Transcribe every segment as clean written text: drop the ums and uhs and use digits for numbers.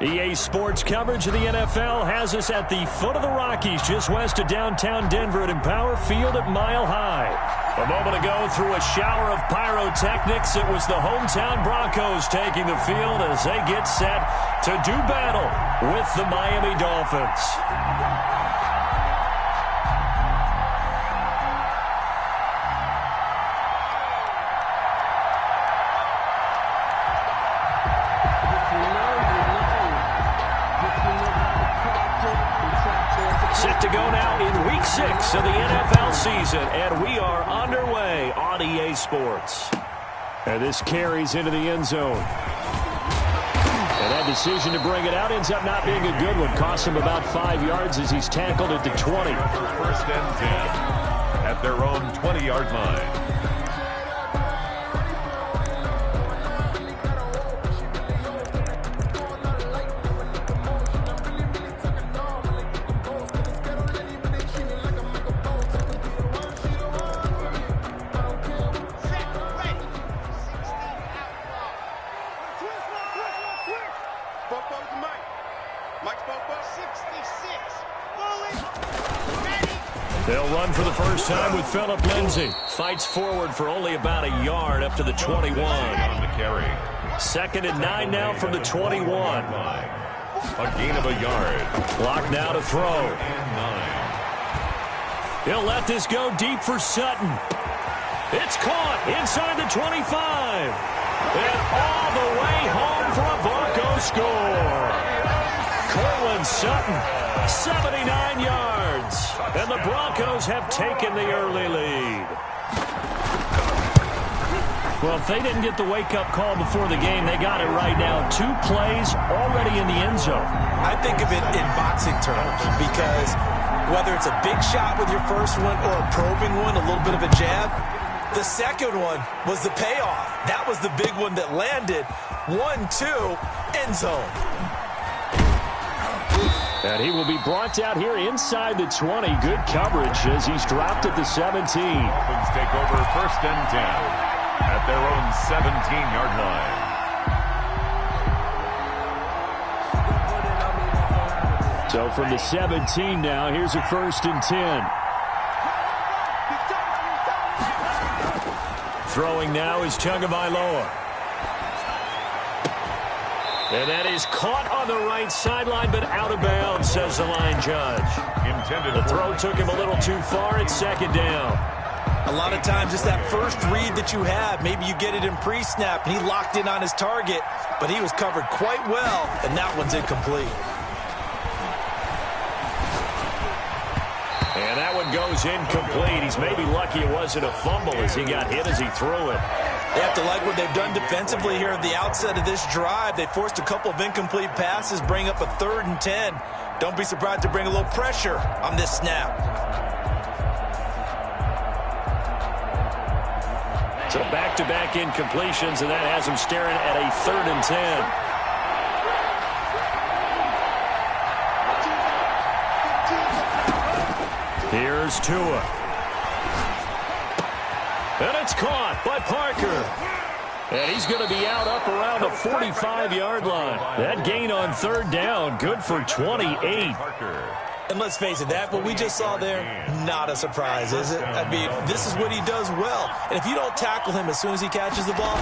EA Sports coverage of the NFL has us at the foot of the Rockies, just west of downtown Denver at Empower Field at Mile High. A moment ago, through a shower of pyrotechnics, it was the hometown Broncos taking the field as they get set to do battle with the Miami Dolphins. Set to go now in Week 6 of the NFL season, and we are underway on EA Sports. And this carries into the end zone. And that decision to bring it out ends up not being a good one. Costs him about 5 yards as he's tackled at the 20. First and 10 at their own 20-yard line. They'll run for the first time with Phillip Lindsay. Fights forward for only about a yard up to the 21. On the carry. 2nd and 9 now from the 21. A gain of a yard. Clock now to throw. He'll let this go deep for Sutton. It's caught inside the 25. And all the way home for a Broncos score. Cortland Sutton, 79 yards. And the Broncos have taken the early lead. Well, if they didn't get the wake-up call before the game, they got it right now. 2 plays already in the end zone. I think of it in boxing terms because whether it's a big shot with your first one or a probing one, a little bit of a jab, the second one was the payoff. That was the big one that landed. 1-2, end zone. And he will be brought down here inside the 20. Good coverage as he's dropped at the 17. Dolphins take over first and 10 at their own 17-yard line. So from the 17 now, here's a first and 10. Throwing now is Tagovailoa. And that is caught on the right sideline, but out of bounds, says the line judge. The throw took him a little too far. It's 2nd down. A lot of times it's that first read that you have. Maybe you get it in pre-snap, and he locked in on his target, but he was covered quite well, and that one's incomplete. And that one goes incomplete. He's maybe lucky it wasn't a fumble as he got hit as he threw it. They have to like what they've done defensively here at the outset of this drive. They forced a couple of incomplete passes, bring up a 3rd and 10. Don't be surprised to bring a little pressure on this snap. So back-to-back incompletions, and that has him staring at a 3rd and 10. Here's Tua. And it's caught by Parker. And he's going to be out up around the 45-yard line. That gain on 3rd down, good for 28. And let's face it, that what we just saw there, not a surprise, is it? I mean, this is what he does well. And if you don't tackle him as soon as he catches the ball,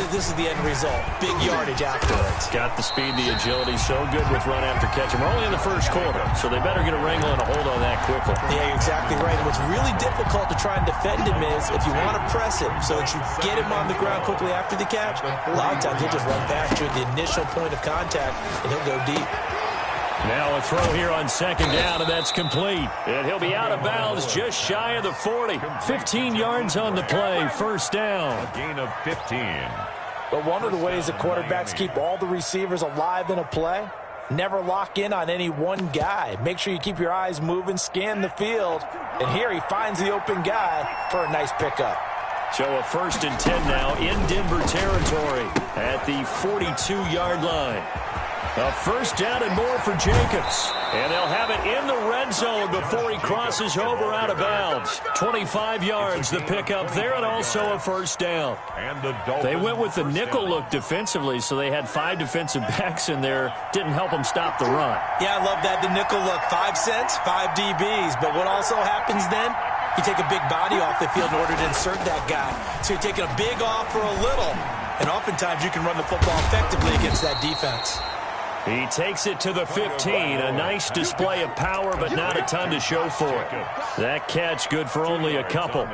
this is the end result. Big yardage afterwards. Got the speed, the agility, so good with run after catch. And we're only in the first quarter, so they better get a wrangle and a hold on that quickly. Yeah, you're exactly right. And what's really difficult to try and defend him is if you want to press him so that you get him on the ground quickly after the catch, a lot of times he'll just run past you at the initial point of contact, and he'll go deep. Now a throw here on 2nd down, and that's complete. And he'll be out of bounds just shy of the 40. 15 yards on the play, 1st down. A gain of 15. But one of the ways that quarterbacks keep all the receivers alive in a play, never lock in on any one guy. Make sure you keep your eyes moving, scan the field. And here he finds the open guy for a nice pickup. So a 1st and 10 now in Denver territory at the 42-yard line. A first down and more for Jacobs. And they'll have it in the red zone before he crosses over out of bounds. 25 yards the pickup there, and also a first down. And the They went with the nickel look defensively, so they had 5 defensive backs in there. Didn't help them stop the run. Yeah, I love that, the nickel look. 5 cents, 5 DBs. But what also happens then? You take a big body off the field in order to insert that guy. So you're taking a big off for a little. And oftentimes you can run the football effectively against that defense. He takes it to the 15. A nice display of power, but not a ton to show for it. That catch good for only a couple.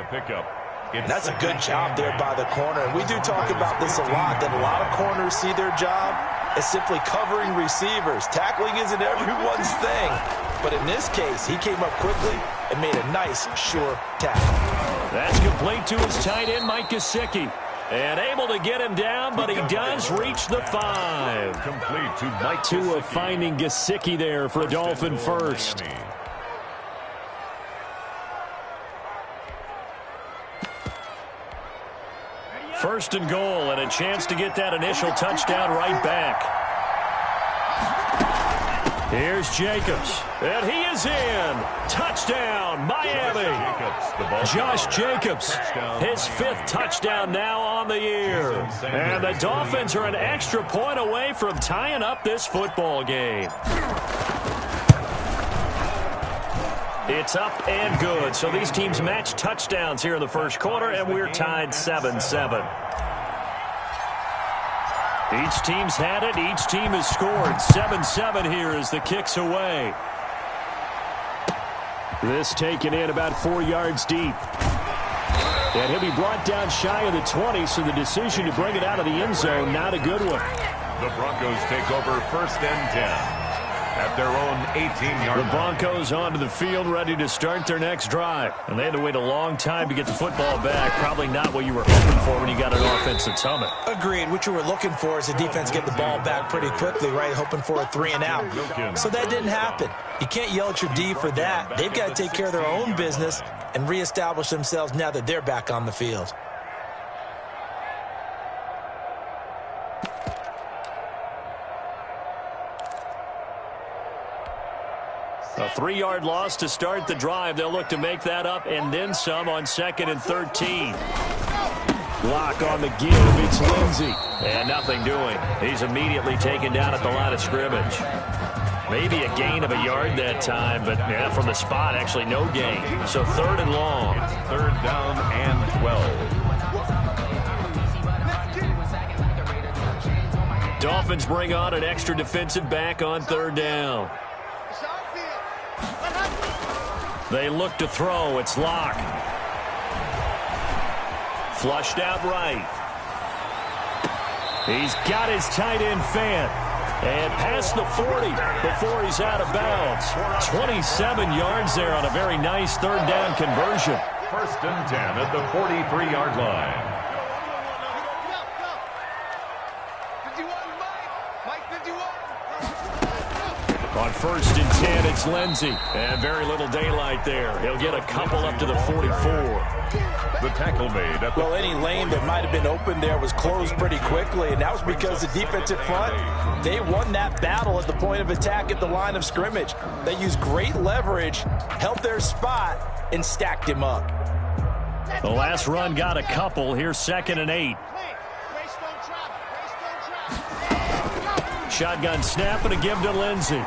That's a good job there by the corner. We do talk about this a lot, that a lot of corners see their job as simply covering receivers. Tackling isn't everyone's thing. But in this case, he came up quickly and made a nice, sure tackle. That's complete to his tight end, Mike Gesicki. And able to get him down, but he does reach the 5. Complete to Mike Tua finding Gesicki there for a Dolphin first. First and goal, and a chance to get that initial touchdown right back. Here's Jacobs, and he is in. Touchdown, Miami. Josh Jacobs, his 5th touchdown now on the year. And the Dolphins are an extra point away from tying up this football game. It's up and good. So these teams match touchdowns here in the first quarter, and we're tied 7-7. Each team's had it. Each team has scored. 7-7 here as the kick's away. This taken in about 4 yards deep. And he'll be brought down shy of the 20, so the decision to bring it out of the end zone, not a good one. The Broncos take over first and 10 at their own 18-yard line. The Broncos onto the field, ready to start their next drive. And they had to wait a long time to get the football back. Probably not what you were hoping for when you got an offense that's humming. Agreed. What you were looking for is the defense get the ball back pretty quickly, right? Hoping for a 3 and out. So that didn't happen. You can't yell at your D for that. They've got to take care of their own business and reestablish themselves now that they're back on the field. A 3-yard loss to start the drive. They'll look to make that up and then some on 2nd and 13. Block on the give. It's Lindsey. And nothing doing. He's immediately taken down at the line of scrimmage. Maybe a gain of a yard that time, but yeah, from the spot, actually no gain. So 3rd and long. It's 3rd down and 12. Dolphins bring on an extra defensive back on 3rd down. They look to throw. It's Locke. Flushed out right. He's got his tight end Fant. And past the 40 before he's out of bounds. 27 yards there on a very nice 3rd down conversion. First and 10 at the 43-yard line. On 1st and 10, it's Lindsey. And very little daylight there. He'll get a couple up to the 44. The tackle made at the any lane that might have been open there was closed pretty quickly, and that was because the defensive front, they won that battle at the point of attack at the line of scrimmage. They used great leverage, held their spot, and stacked him up. The last run got a couple. Here's 2nd and 8. Shotgun snap and a give to Lindsey.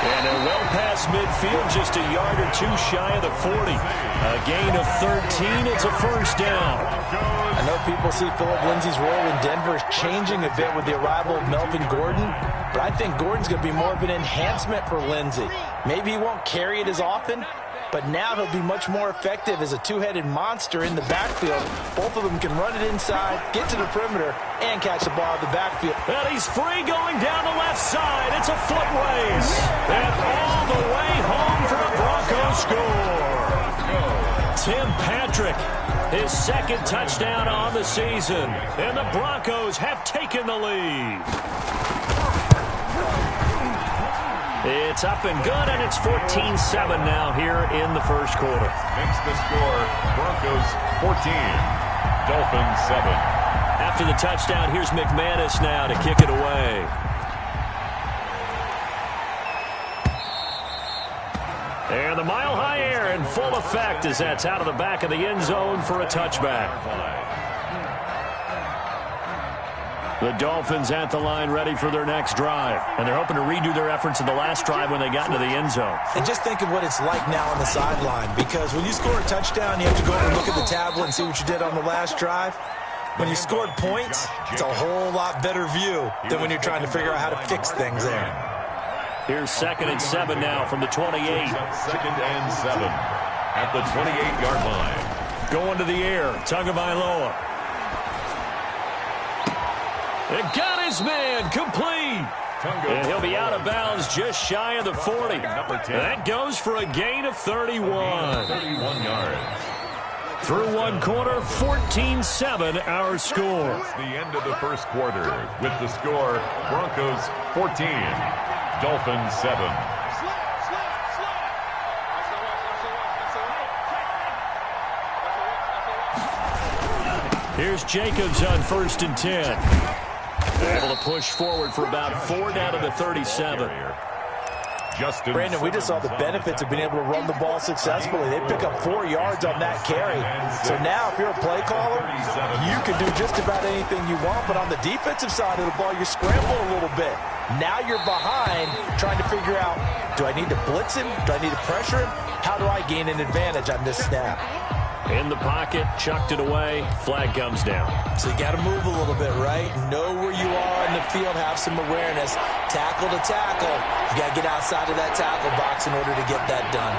And they're well past midfield, just a yard or 2 shy of the 40. A gain of 13. It's a first down. I know people see Phillip Lindsay's role in Denver is changing a bit with the arrival of Melvin Gordon, but I think Gordon's going to be more of an enhancement for Lindsay. Maybe he won't carry it as often, but now he'll be much more effective as a two-headed monster in the backfield. Both of them can run it inside, get to the perimeter, and catch the ball in the backfield. And he's free going down the left side. It's a foot race. And all the way home for a Broncos score. Tim Patrick, his 2nd touchdown on the season. And the Broncos have taken the lead. It's up and good, and it's 14-7 now here in the first quarter. Makes the score Broncos 14, Dolphins 7. After the touchdown, here's McManus now to kick it away. And the mile-high air in full effect as that's out of the back of the end zone for a touchback. The Dolphins at the line ready for their next drive. And they're hoping to redo their efforts in the last drive when they got into the end zone. And just think of what it's like now on the sideline, because when you score a touchdown, you have to go over and look at the tablet and see what you did on the last drive. When you scored points, it's a whole lot better view than when you're trying to figure out how to fix things there. Here's 2nd and 7 now from the 28. 2nd and 7 at the 28-yard line. Going to the air, Tagovailoa. It got his man complete. And he'll be out of bounds just shy of the 40. That goes for a gain of 31. 31 yards. Through one quarter, 14-7 our score. It's the end of the first quarter with the score Broncos 14, Dolphins 7. Here's Jacobs on 1st and 10. Able to push forward for about 4 down to the 37. Brandon, we just saw the benefits of being able to run the ball successfully. They pick up 4 yards on that carry. So now if you're a play caller, you can do just about anything you want. But on the defensive side of the ball, you scramble a little bit. Now you're behind trying to figure out, do I need to blitz him? Do I need to pressure him? How do I gain an advantage on this snap? In the pocket, chucked it away, flag comes down. So you got to move a little bit, right? Know where you are in the field, have some awareness. Tackle to tackle. You got to get outside of that tackle box in order to get that done.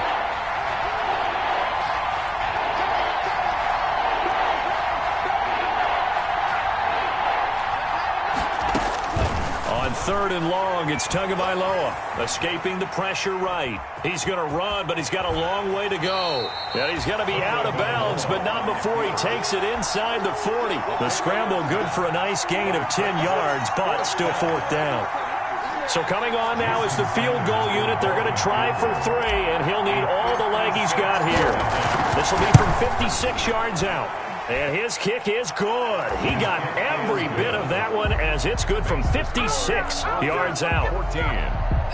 On 3rd and long, it's Tagovailoa escaping the pressure right. He's going to run, but he's got a long way to go. And he's going to be out of bounds, but not before he takes it inside the 40. The scramble good for a nice gain of 10 yards, but still 4th down. So coming on now is the field goal unit. They're going to try for 3, and he'll need all the leg he's got here. This will be from 56 yards out. And his kick is good. He got every bit of that one as it's good from 56 yards out. 14.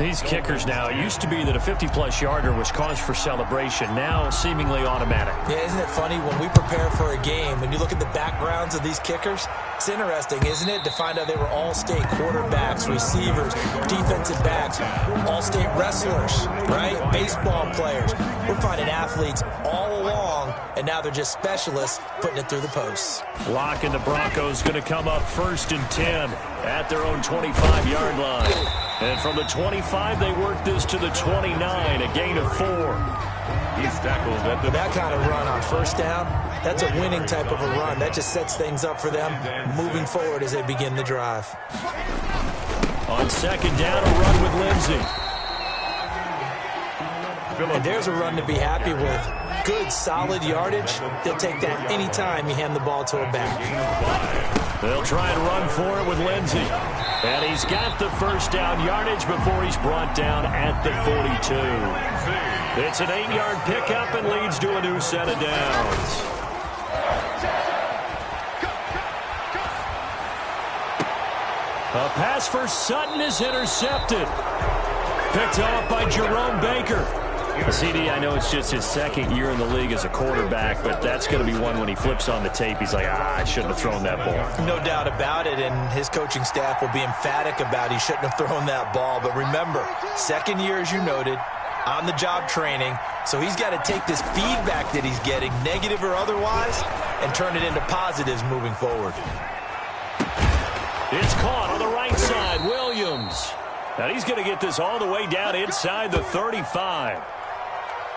These kickers now, it used to be that a 50-plus yarder was cause for celebration. Now seemingly automatic. Yeah, isn't it funny when we prepare for a game, when you look at the backgrounds of these kickers, it's interesting, isn't it, to find out they were all-state quarterbacks, receivers, defensive backs, all-state wrestlers, right? Baseball players. We're finding athletes all along, and now they're just specialists putting it through the posts. Lock and the Broncos going to come up 1st and 10 at their own 25-yard line. And from the 25, they work this to the 29, a gain of 4. He's tackled at the... That kind of run on 1st down, that's a winning type of a run. That just sets things up for them moving forward as they begin the drive. On 2nd down, a run with Lindsey. And there's a run to be happy with. Good, solid yardage. They'll take that anytime you hand the ball to a back. They'll try and run for it with Lindsey. And he's got the 1st down yardage before he's brought down at the 42. It's an 8-yard pickup and leads to a new set of downs. A pass for Sutton is intercepted. Picked off by Jerome Baker. CD, I know it's just his 2nd year in the league as a quarterback, but that's going to be one when he flips on the tape. He's like, I shouldn't have thrown that ball. No doubt about it, and his coaching staff will be emphatic about he shouldn't have thrown that ball. But remember, 2nd year, as you noted, on-the-job training, so he's got to take this feedback that he's getting, negative or otherwise, and turn it into positives moving forward. It's caught on the right side, Williams. And he's going to get this all the way down inside the 35.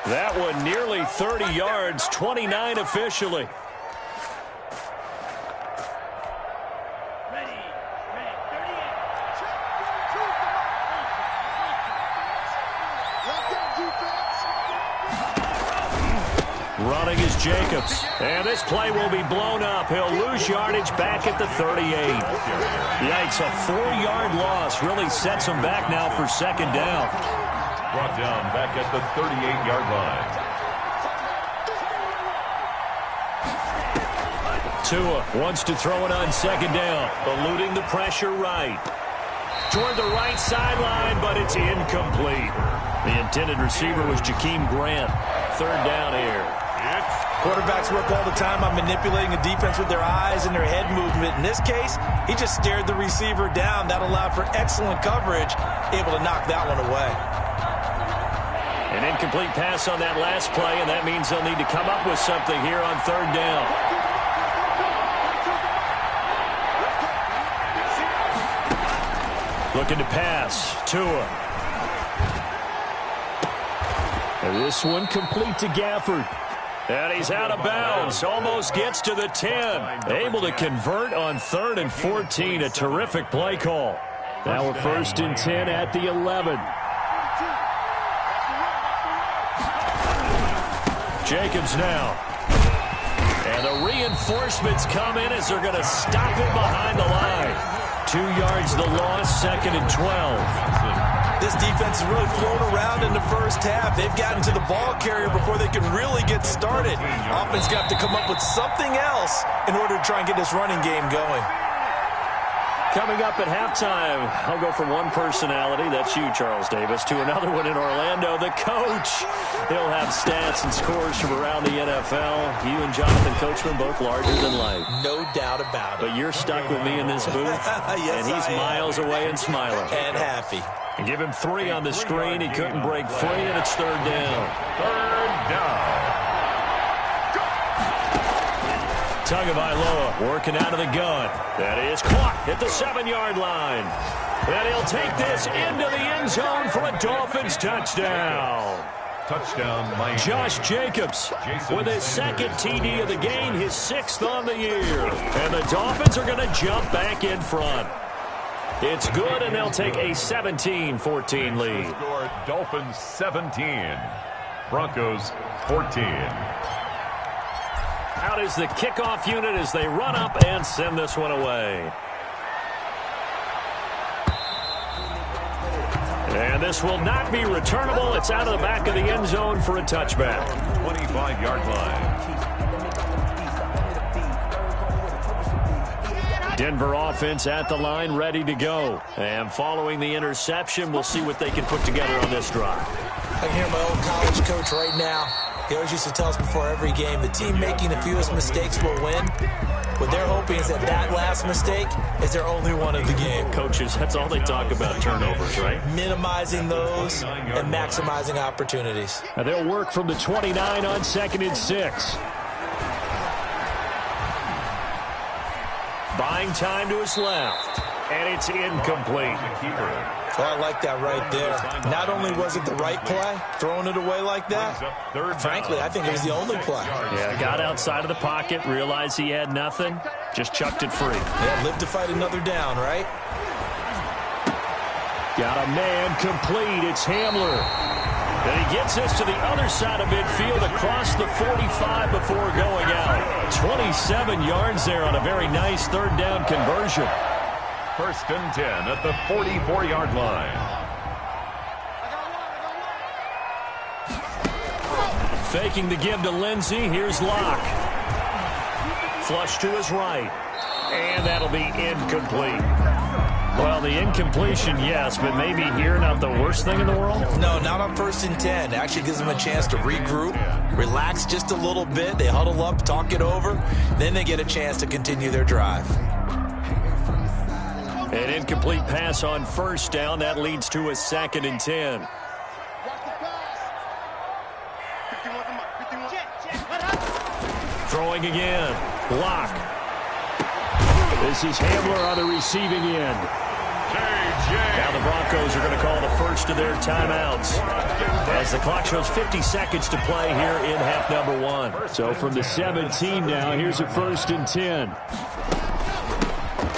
That one nearly 30 yards, 29 officially. Running is Jacobs. And this play will be blown up. He'll lose yardage back at the 38. Yikes, a 4-yard loss really sets him back now for 2nd down. Brought down back at the 38-yard line. Tua wants to throw it on 2nd down, eluding the pressure right. Toward the right sideline, but it's incomplete. The intended receiver was Jakeem Grant. Third down here. Quarterbacks work all the time on manipulating a defense with their eyes and their head movement. In this case, he just stared the receiver down. That allowed for excellent coverage, able to knock that one away. An incomplete pass on that last play, and that means they'll need to come up with something here on third down. Looking to pass. Tua. And this one complete to Gafford. And he's out of bounds. Almost gets to the 10. Able to convert on 3rd and 14. A terrific play call. Now we're 1st and 10 at the 11. Jacobs now. And the reinforcements come in as they're going to stop him behind the line. 2 yards the loss, 2nd and 12. This defense has really flown around in the first half. They've gotten to the ball carrier before they can really get started. Offense going to have to come up with something else in order to try and get this running game going. Coming up at halftime, I'll go from one personality, that's you, Charles Davis, to another one in Orlando, the coach. He'll have stats and scores from around the NFL. You and Jonathan Coachman both larger than life. No doubt about it. But you're stuck with me in this booth, yes, and he's miles away and smiling. And happy. And give him 3 on the screen. He couldn't break free, and it's 3rd down. 3rd down. Tagovailoa working out of the gun. That is caught at the 7-yard line. And he'll take this into the end zone for a Dolphins touchdown. Touchdown, Miami. Josh Jacobs with his 2nd TD of the game, his 6th on the year. And the Dolphins are going to jump back in front. It's good, and they'll take a 17-14 lead. Score, Dolphins 17, Broncos 14. Out is the kickoff unit as they run up and send this one away. And this will not be returnable. It's out of the back of the end zone for a touchback. 25-yard line. Denver offense at the line, ready to go. And following the interception, we'll see what they can put together on this drive. I can hear my old college coach right now. He always used to tell us before every game, the team making the fewest mistakes will win. What they're hoping is that last mistake is their only one of the game. Coaches, that's all they talk about, turnovers, right? Minimizing those and maximizing opportunities. Now they'll work from the 29 on 2nd and 6. Buying time to his left, and it's incomplete. Oh, I like that right there. Not only was it the right play, throwing it away like that, frankly, I think it was the only play. Yeah, got outside of the pocket, realized he had nothing, just chucked it free. Yeah, live to fight another down, right? Got a man complete. It's Hamler. And he gets us to the other side of midfield across the 45 before going out. 27 yards there on a very nice 3rd down conversion. 1st and 10 at the 44-yard line. Faking the give to Lindsey. Here's Locke. Flush to his right. And that'll be incomplete. Well, the incompletion, yes, but maybe here not the worst thing in the world? No, not on 1st and 10. Actually gives them a chance to regroup, relax just a little bit. They huddle up, talk it over. Then they get a chance to continue their drive. An incomplete pass on 1st down. That leads to a 2nd and 10. Throwing again. Block. This is Hamler on the receiving end. Now the Broncos are going to call the first of their timeouts as the clock shows 50 seconds to play here in half number 1. So from the 17 now, here's a 1st and 10.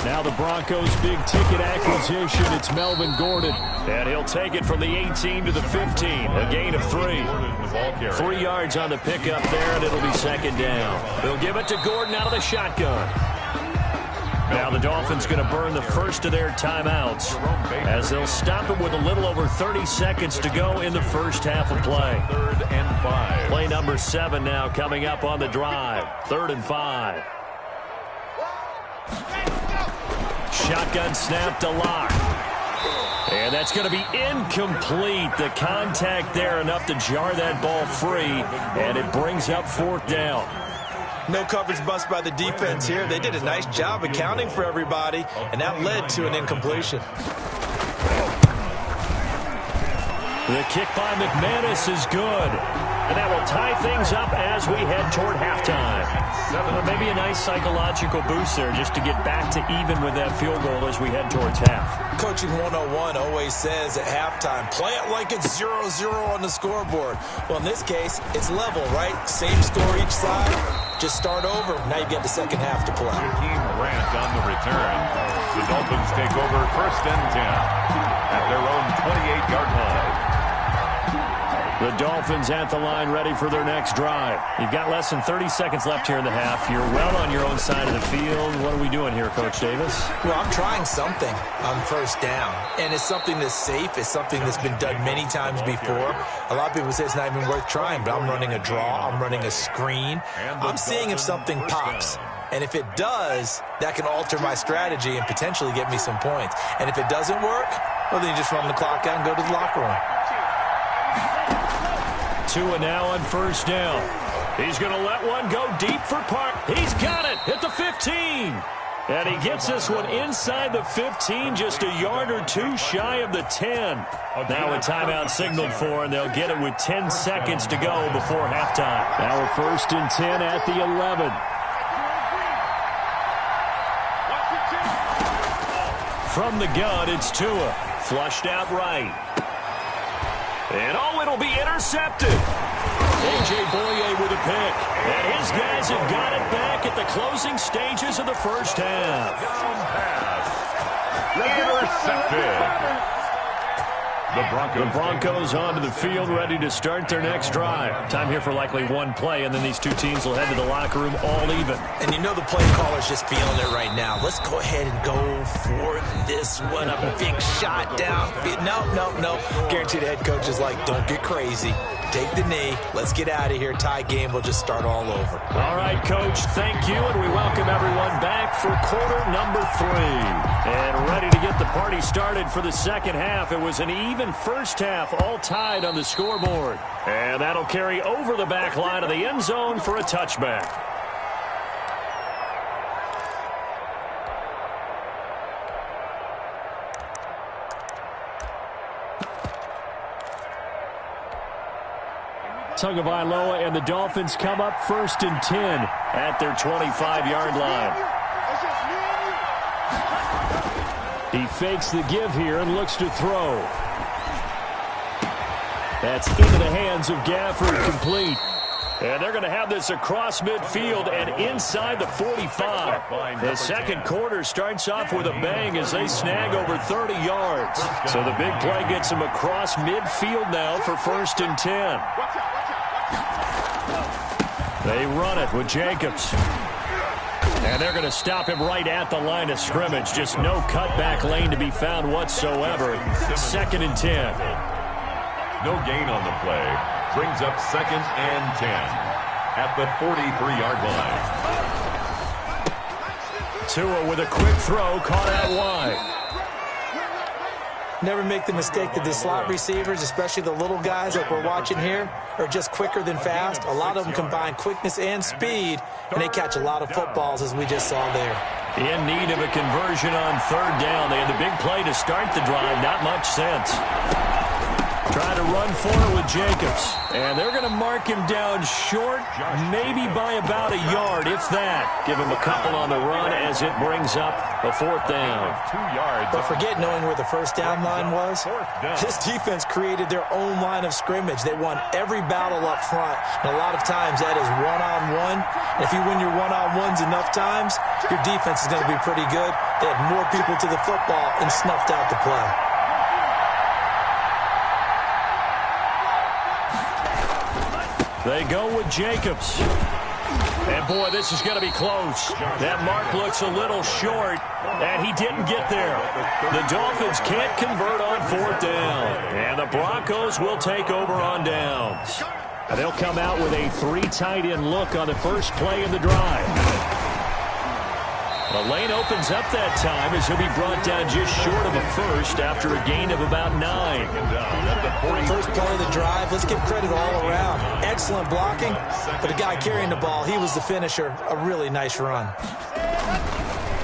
Now the Broncos' big-ticket acquisition, it's Melvin Gordon. And he'll take it from the 18 to the 15, a gain of 3. 3 yards on the pickup there, and it'll be 2nd down. They'll give it to Gordon out of the shotgun. Now the Dolphins going to burn the first of their timeouts as they'll stop it with a little over 30 seconds to go in the first half of play. 3rd and 5. Play number 7 now coming up on the drive. 3rd and 5. Shotgun snap to Locke. And that's going to be incomplete. The contact there enough to jar that ball free, and it brings up 4th down. No coverage bust by the defense here. They did a nice job accounting for everybody, and that led to an incompletion. The kick by McManus is good. And that will tie things up as we head toward halftime. Maybe a nice psychological boost there just to get back to even with that field goal as we head towards half. Coaching 101 always says at halftime, play it like it's 0-0 on the scoreboard. Well, in this case, it's level, right? Same score each side. Just start over. Now you get the second half to play. Team Grant on the return. The Dolphins take over 1st and 10 at their own 28-yard line. The Dolphins at the line ready for their next drive. You've got less than 30 seconds left here in the half. You're well on your own side of the field. What are we doing here, Coach Davis? Well, I'm trying something on 1st down. And it's something that's safe. It's something that's been done many times before. A lot of people say it's not even worth trying, but I'm running a draw. I'm running a screen. I'm seeing if something pops. And if it does, that can alter my strategy and potentially get me some points. And if it doesn't work, well, then you just run the clock out and go to the locker room. Tua now on 1st down. He's going to let one go deep for Park. He's got it at the 15. And he gets this one inside the 15, just a yard or two shy of the 10. Now a timeout signaled for, and they'll get it with 10 seconds to go before halftime. Now a 1st and 10 at the 11. From the gun, it's Tua. Flushed out right. And it'll be intercepted. A.J. Boye with a pick. And his guys have got it back at the closing stages of the 1st half. Intercepted. The Broncos onto the field, ready to start their next drive. Time here for likely one play, and then these two teams will head to the locker room all even. And you know the play caller's just feeling it right now. Let's go ahead and go for this one. A big shot down. No. Guaranteed the head coach is like, don't get crazy. Take the knee. Let's get out of here. Tie game. We'll just start all over. All right, Coach. Thank you, and we welcome everyone back for quarter number 3. And ready to get the party started for the second half. It was an even first half, all tied on the scoreboard. And that'll carry over the back line of the end zone for a touchback. Tagovailoa and the Dolphins come up 1st and 10 at their 25-yard line. He fakes the give here and looks to throw. That's into the hands of Gafford, complete. And they're going to have this across midfield and inside the 45. The second quarter starts off with a bang as they snag over 30 yards. So the big play gets them across midfield now for 1st and 10. They run it with Jacobs. And they're going to stop him right at the line of scrimmage. Just no cutback lane to be found whatsoever. 2nd and 10. No gain on the play. Brings up 2nd and 10 at the 43-yard line. Tua with a quick throw, caught out wide. Never make the mistake that the slot receivers, especially the little guys like we're watching here, are just quicker than fast. A lot of them combine quickness and speed, and they catch a lot of footballs, as we just saw there. In need of a conversion on 3rd down. They had the big play to start the drive. Not much sense. Try to run for it with Jacobs. And they're going to mark him down short, maybe by about a yard, if that. Give him a couple on the run as it brings up a 4th down. 2 yards. But forget knowing where the 1st down line was. This defense created their own line of scrimmage. They won every battle up front. And a lot of times that is one-on-one. If you win your one-on-ones enough times, your defense is going to be pretty good. They had more people to the football and snuffed out the play. They go with Jacobs. And, boy, this is going to be close. That mark looks a little short, and he didn't get there. The Dolphins can't convert on 4th down, and the Broncos will take over on downs. They'll come out with a 3 tight end look on the first play of the drive. The lane opens up that time as he'll be brought down just short of a first after a gain of about 9. First play of the drive, let's give credit all around. Excellent blocking, but the guy carrying the ball, he was the finisher. A really nice run.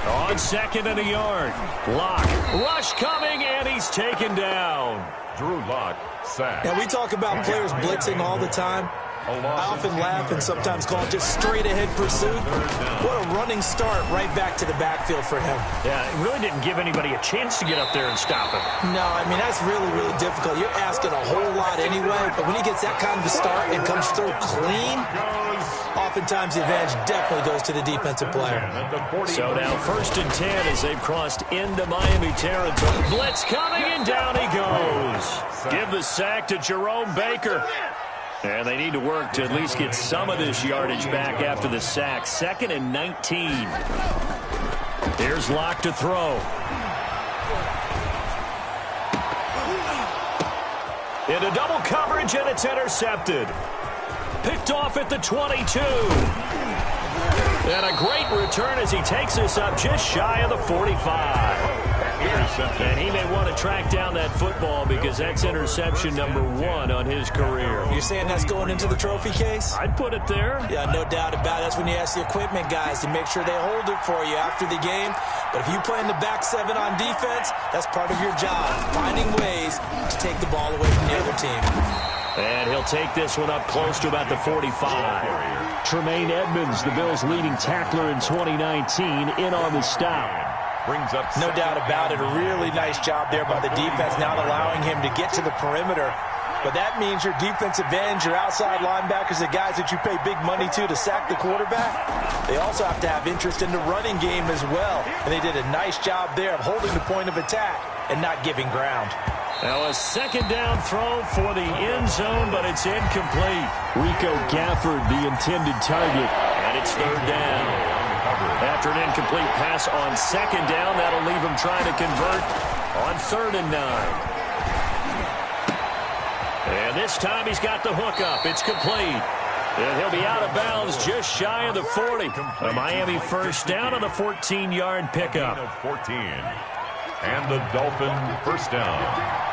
On 2nd and a yard. Lock. Rush coming, and he's taken down. Drew Lock, sack. Now, we talk about players blitzing all the time. I often laugh and sometimes call it just straight-ahead pursuit. What a running start right back to the backfield for him. Yeah, it really didn't give anybody a chance to get up there and stop him. No, I mean, that's really, really difficult. You're asking a whole lot anyway, but when he gets that kind of a start and comes through clean, oftentimes the advantage definitely goes to the defensive player. So now 1st and 10 as they've crossed into Miami territory. Blitz coming, and down he goes. Give the sack to Jerome Baker. And they need to work to at least get some of this yardage back after the sack. 2nd and 19. Here's Lock to throw. Into double coverage, and it's intercepted. Picked off at the 22. And a great return as he takes us up just shy of the 45. And he may want to track down that football because that's interception number 1 on his career. You're saying that's going into the trophy case? I'd put it there. Yeah, no doubt about it. That's when you ask the equipment guys to make sure they hold it for you after the game. But if you play in the back 7 on defense, that's part of your job, finding ways to take the ball away from the other team. And he'll take this one up close to about the 45. Tremaine Edmonds, the Bills' leading tackler in 2019, in on the stop. Brings up no doubt about it. A really nice job there by the defense, not allowing him to get to the perimeter. But that means your defensive ends, your outside linebackers, the guys that you pay big money to sack the quarterback, they also have to have interest in the running game as well. And they did a nice job there of holding the point of attack and not giving ground. Now a 2nd down throw for the end zone, but it's incomplete. Rico Gafford, the intended target, and it's 3rd down. After an incomplete pass on 2nd down, that'll leave him trying to convert on 3rd and 9. And this time he's got the hook up. It's complete. And he'll be out of bounds just shy of the 40. A Miami 1st down on a 14-yard pickup. 14. And the Dolphin 1st down.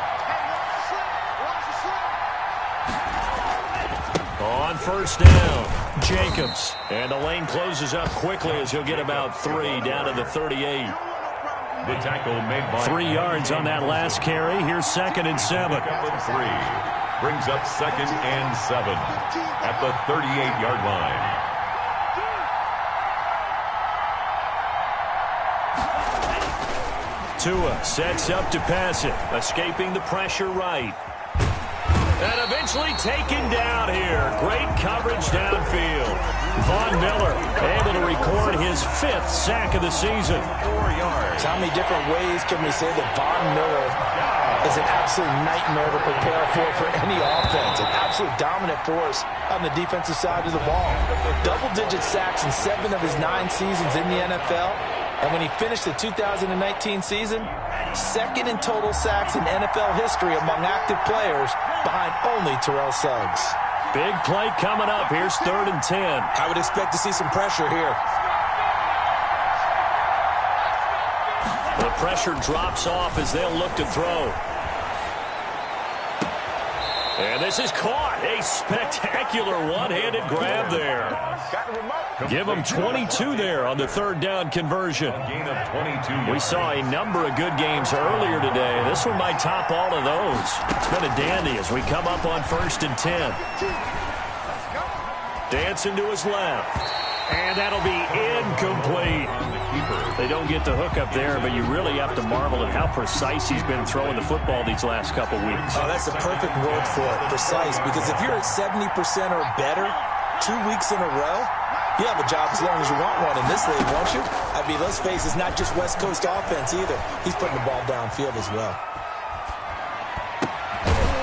On 1st down, Jacobs. And the lane closes up quickly as he'll get about 3 down to the 38. The tackle made by 3 yards on that last carry. Here's 2nd and 7. 3. Brings up 2nd and 7 at the 38-yard line. Tua sets up to pass it, escaping the pressure right. And eventually taken down here. Great coverage downfield. Von Miller able to record his 5th sack of the season. 4 yards. How many different ways can we say that Von Miller is an absolute nightmare to prepare for any offense? An absolute dominant force on the defensive side of the ball. Double-digit sacks in 7 of his 9 seasons in the NFL. And when he finished the 2019 season, 2nd in total sacks in NFL history among active players, behind only Terrell Suggs. Big play coming up. Here's 3rd and 10. I would expect to see some pressure here. The pressure drops off as they'll look to throw. And this is caught. A spectacular one-handed grab there. Give them 22 there on the 3rd down conversion. Gain of 22. We saw a number of good games earlier today. This one might top all of those. It's been a dandy as we come up on 1st and 10. Dancing to his left. And that'll be incomplete. They don't get the hook up there, but you really have to marvel at how precise he's been throwing the football these last couple weeks. Oh, that's the perfect word for it, precise, because if you're at 70% or better 2 weeks in a row, you have a job as long as you want one in this league, won't you? I mean, let's face it, it's not just West Coast offense either. He's putting the ball downfield as well.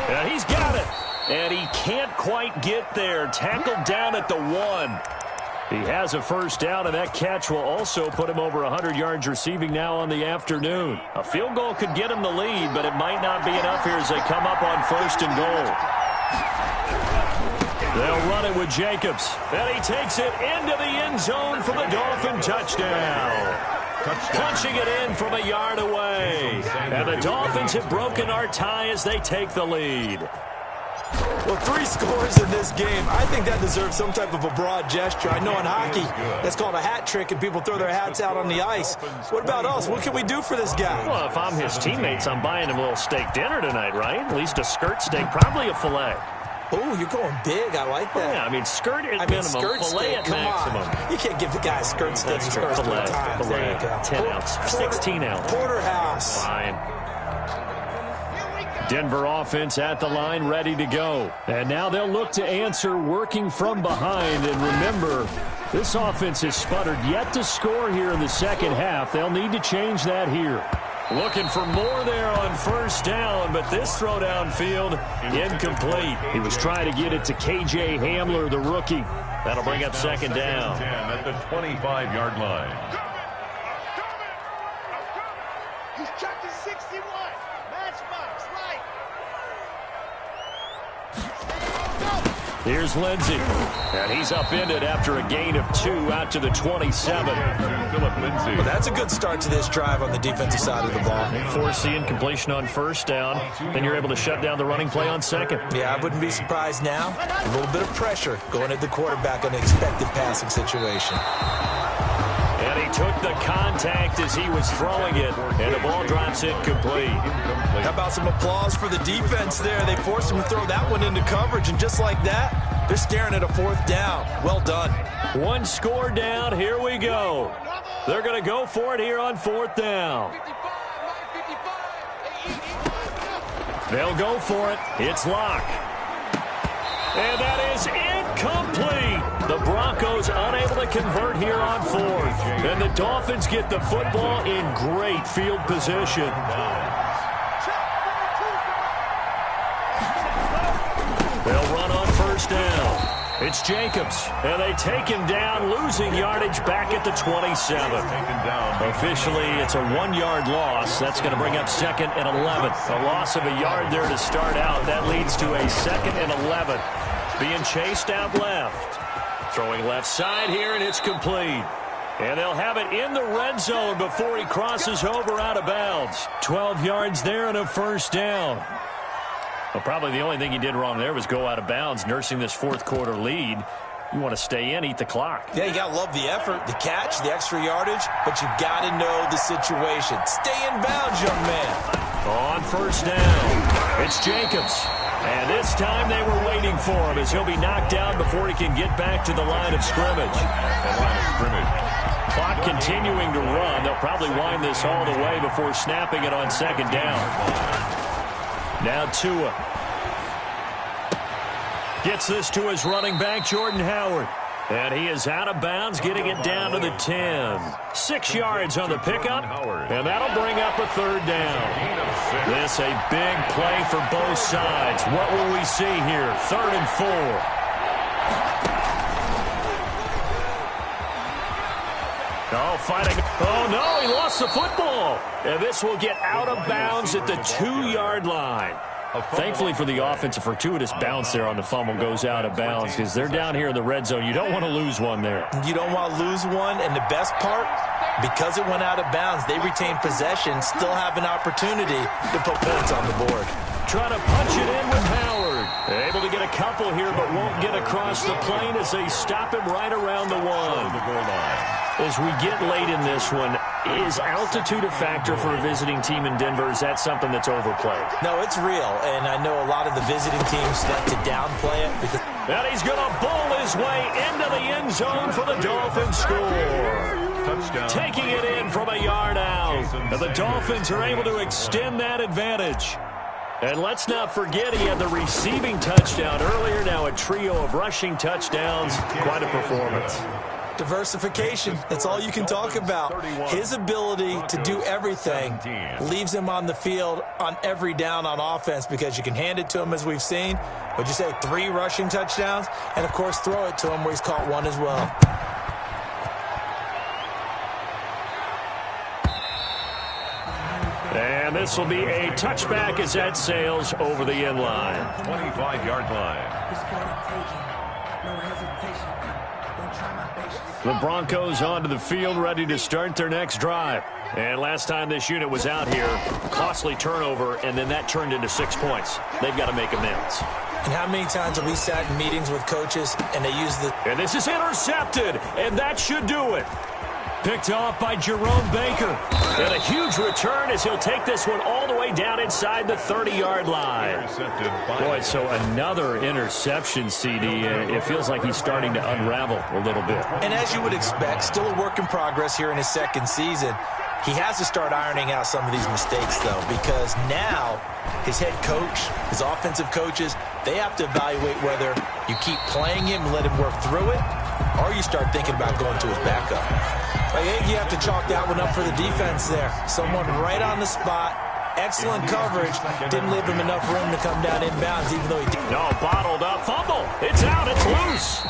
And he's got it. And he can't quite get there. Tackled down at the 1. He has a 1st down, and that catch will also put him over 100 yards receiving now on the afternoon. A field goal could get him the lead, but it might not be enough here as they come up on 1st and goal. They'll run it with Jacobs. And he takes it into the end zone for the Dolphin touchdown. Punching it in from a yard away. And the Dolphins have broken our tie as they take the lead. Well, 3 scores in this game. I think that deserves some type of a broad gesture. I know in hockey, that's called a hat trick, and people throw their hats out on the ice. What about us? What can we do for this guy? Well, if I'm his teammates, I'm buying him a little steak dinner tonight, right? At least a skirt steak, probably a filet. Oh, you're going big. I like that. Yeah, I mean, skirt at minimum, skirt filet steak. at Come maximum. On. You can't give the guy a skirt steak That's first filet, time. filet, There you go. 10 ounce, 16 ounce. Porterhouse. Fine. Denver offense at the line, ready to go. And now they'll look to answer working from behind. And remember, this offense has sputtered yet to score here in the second half. They'll need to change that here. Looking for more there on first down, but this throw downfield incomplete. He was trying to get it to K.J. Hamler, the rookie. That'll bring up second down. At the 25-yard line. He's checking 61. Matchbox, right. Here's Lindsey. And he's upended after a gain of 2 out to the 27. Phillip Lindsay. Well, that's a good start to this drive on the defensive side of the ball. Force the incompletion on first down. Then you're able to shut down the running play on second. Yeah, I wouldn't be surprised now. A little bit of pressure going at the quarterback on an expected passing situation. And he took the contact as he was throwing it, and the ball drops incomplete. How about some applause for the defense there? They forced him to throw that one into coverage, and just like that, they're staring at a 4th down. Well done. 1 score down. Here we go. They're going to go for it here on 4th down. They'll go for it. It's Locke. And that is incomplete. The Broncos unable to convert here on 4th. And the Dolphins get the football in great field position. They'll run on first down. It's Jacobs, and they take him down, losing yardage back at the 27. Officially, it's a 1-yard loss. That's going to bring up second and 11. A loss of a yard there to start out. That leads to a second and 11. Being chased out left. Throwing left side here, and it's complete. And they'll have it in the red zone before he crosses over out of bounds. 12 yards there and a first down. Well, probably the only thing he did wrong there was go out of bounds, nursing this 4th quarter lead. You want to stay in, eat the clock. Yeah, you got to love the effort, the catch, the extra yardage, but you got to know the situation. Stay in bounds, young man. On first down, it's Jacobs. And this time they were waiting for him as he'll be knocked down before he can get back to the line of scrimmage. Clock continuing to run. They'll probably wind this all the way before snapping it on second down. Now Tua gets this to his running back, Jordan Howard. And he is out of bounds, getting it down to the 10. 6 yards on the pickup, and that'll bring up a 3rd down. This a big play for both sides. What will we see here? 3rd and 4. Oh, fighting. Oh, no, he lost the football. And this will get out of bounds at the 2-yard line. Thankfully for the offense, a fortuitous bounce there on the fumble goes out of bounds because they're down here in the red zone. You don't want to lose one there. You don't want to lose one, and the best part, because it went out of bounds, they retain possession, still have an opportunity to put points on the board. Trying to punch it in with Howard. Able to get a couple here, but won't get across the plane as they stop him right around the 1. As we get late in this one, is altitude a factor for a visiting team in Denver? Is that something that's overplayed? No, it's real, and I know a lot of the visiting teams like to downplay it. Because and he's going to bowl his way into the end zone for the Dolphins score. Touchdown. Taking it in from a yard out. And the Dolphins are able to extend that advantage. And let's not forget he had the receiving touchdown earlier. Now a trio of rushing touchdowns. Quite a performance. Diversification, that's all you can talk about. His ability to do everything leaves him on the field on every down on offense because you can hand it to him as we've seen. Would you say 3 rushing touchdowns? And, of course, throw it to him where he's caught 1 as well. And this will be a touchback as that sails over the end line. 25-yard line. The Broncos onto the field, ready to start their next drive. And last time this unit was out here, costly turnover, and then that turned into 6 points. They've got to make amends. And how many times have we sat in meetings with coaches and they use the... And this is intercepted, and that should do it. Picked off by Jerome Baker. And a huge return as he'll take this one all the way down inside the 30-yard line. Boy, so another interception, CD. It feels like he's starting to unravel a little bit. And as you would expect, still a work in progress here in his second season. He has to start ironing out some of these mistakes, though, because now his head coach, his offensive coaches, they have to evaluate whether you keep playing him and let him work through it, or you start thinking about going to his backup. I think you have to chalk that one up for the defense there. Someone right on the spot. Excellent coverage. Didn't leave him enough room to come down inbounds, even though he did. No, bottled up. Fumble. It's out. It's loose.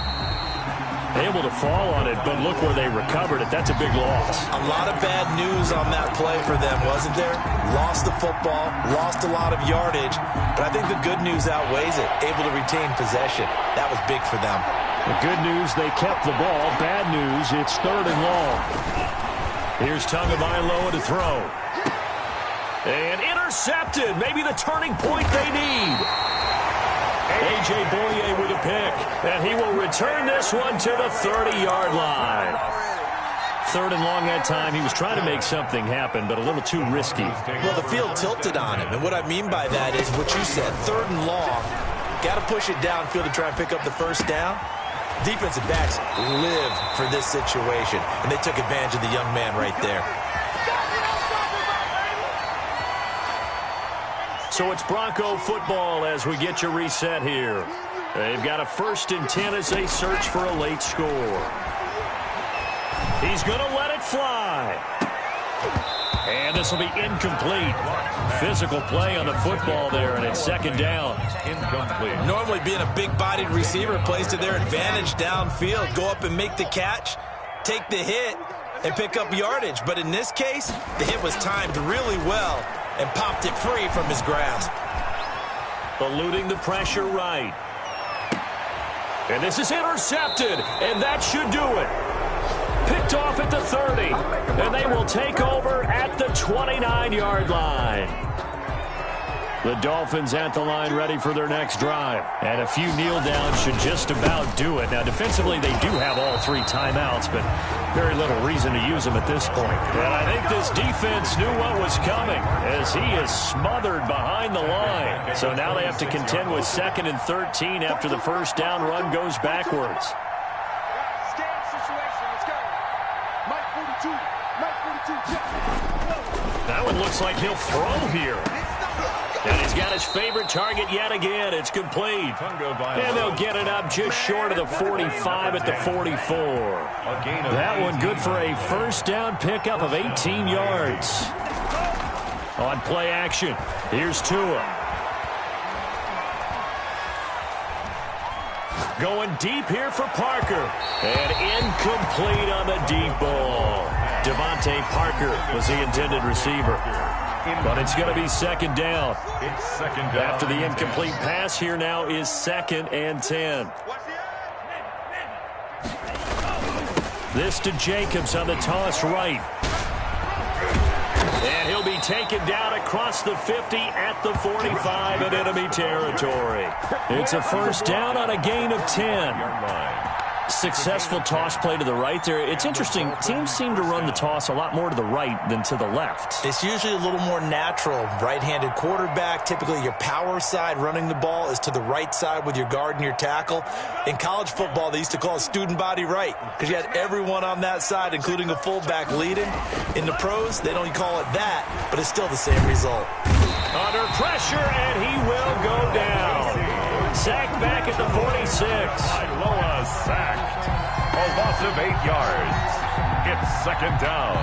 Able to fall on it, but look where they recovered it. That's a big loss. A lot of bad news on that play for them, wasn't there? Lost the football, lost a lot of yardage, but I think the good news outweighs it. Able to retain possession. That was big for them. The good news, they kept the ball. Bad news, it's 3rd and long. Here's Tagovailoa to throw. And intercepted. Maybe the turning point they need. A.J. Boye with a pick. And he will return this one to the 30-yard line. 3rd and long that time. He was trying to make something happen, but a little too risky. Well, the field tilted on him. And what I mean by that is what you said. 3rd and long. Got to push it downfield to try and pick up the first down. Defensive backs live for this situation, and they took advantage of the young man right there. So it's Bronco football as we get you reset here. They've got a 1st and 10 as they search for a late score. He's going to let it fly. And this will be incomplete. Physical play on the football there, and it's 2nd down. Incomplete. Normally being a big-bodied receiver plays to their advantage downfield. Go up and make the catch, take the hit, and pick up yardage. But in this case, the hit was timed really well and popped it free from his grasp. Eluding the pressure right. And this is intercepted, and that should do it. Picked off at the 30, and they will take over at the 29-yard line. The Dolphins at the line ready for their next drive. And a few kneel downs should just about do it. Now, defensively, they do have all 3 timeouts, but very little reason to use them at this point. And I think this defense knew what was coming as he is smothered behind the line. So now they have to contend with 2nd and 13 after the first down run goes backwards. That one looks like he'll throw here. And he's got his favorite target yet again. It's complete. And they'll get it up just short of the 45 at the 44. That one good for a first down pickup of 18 yards. On play action, here's Tua. Going deep here for Parker. And incomplete on the deep ball. Devontae Parker was the intended receiver. But it's going to be 2nd down. It's 2nd down. After the incomplete pass, here now is 2nd and 10. This to Jacobs on the toss right. And he'll be taken down across the 50 at the 45 in enemy territory. It's a first down on a gain of 10. Successful toss play to the right there. It's interesting. Teams seem to run the toss a lot more to the right than to the left. It's usually a little more natural. Right-handed quarterback, typically your power side running the ball is to the right side with your guard and your tackle. In college football, they used to call it student body right because you had everyone on that side, including a fullback leading. In the pros, they don't call it that, but it's still the same result. Under pressure, and he will go down. Sacked back at the 46. Iloa sacked. A loss of 8 yards. It's 2nd down.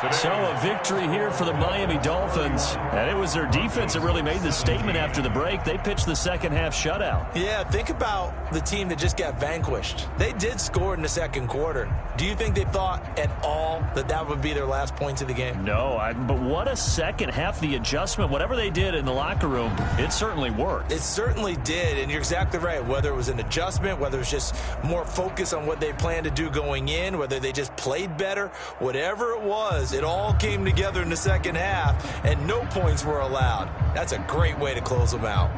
So a victory here for the Miami Dolphins. And it was their defense that really made the statement after the break. They pitched the second half shutout. Yeah, think about the team that just got vanquished. They did score in the second quarter. Do you think they thought at all that that would be their last points of the game? No, but what a second half. The adjustment, whatever they did in the locker room, it certainly worked. It certainly did, and you're exactly right. Whether it was an adjustment, whether it was just more focus on what they planned to do going in, whether they just played better, whatever it was, it all came together in the second half, and no points were allowed. That's a great way to close them out.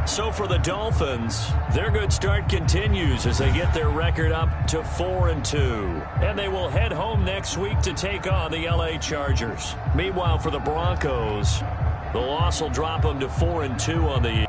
So for the Dolphins, their good start continues as they get their record up to 4-2. And they will head home next week to take on the LA Chargers. Meanwhile, for the Broncos, the loss will drop them to 4-2 on the year.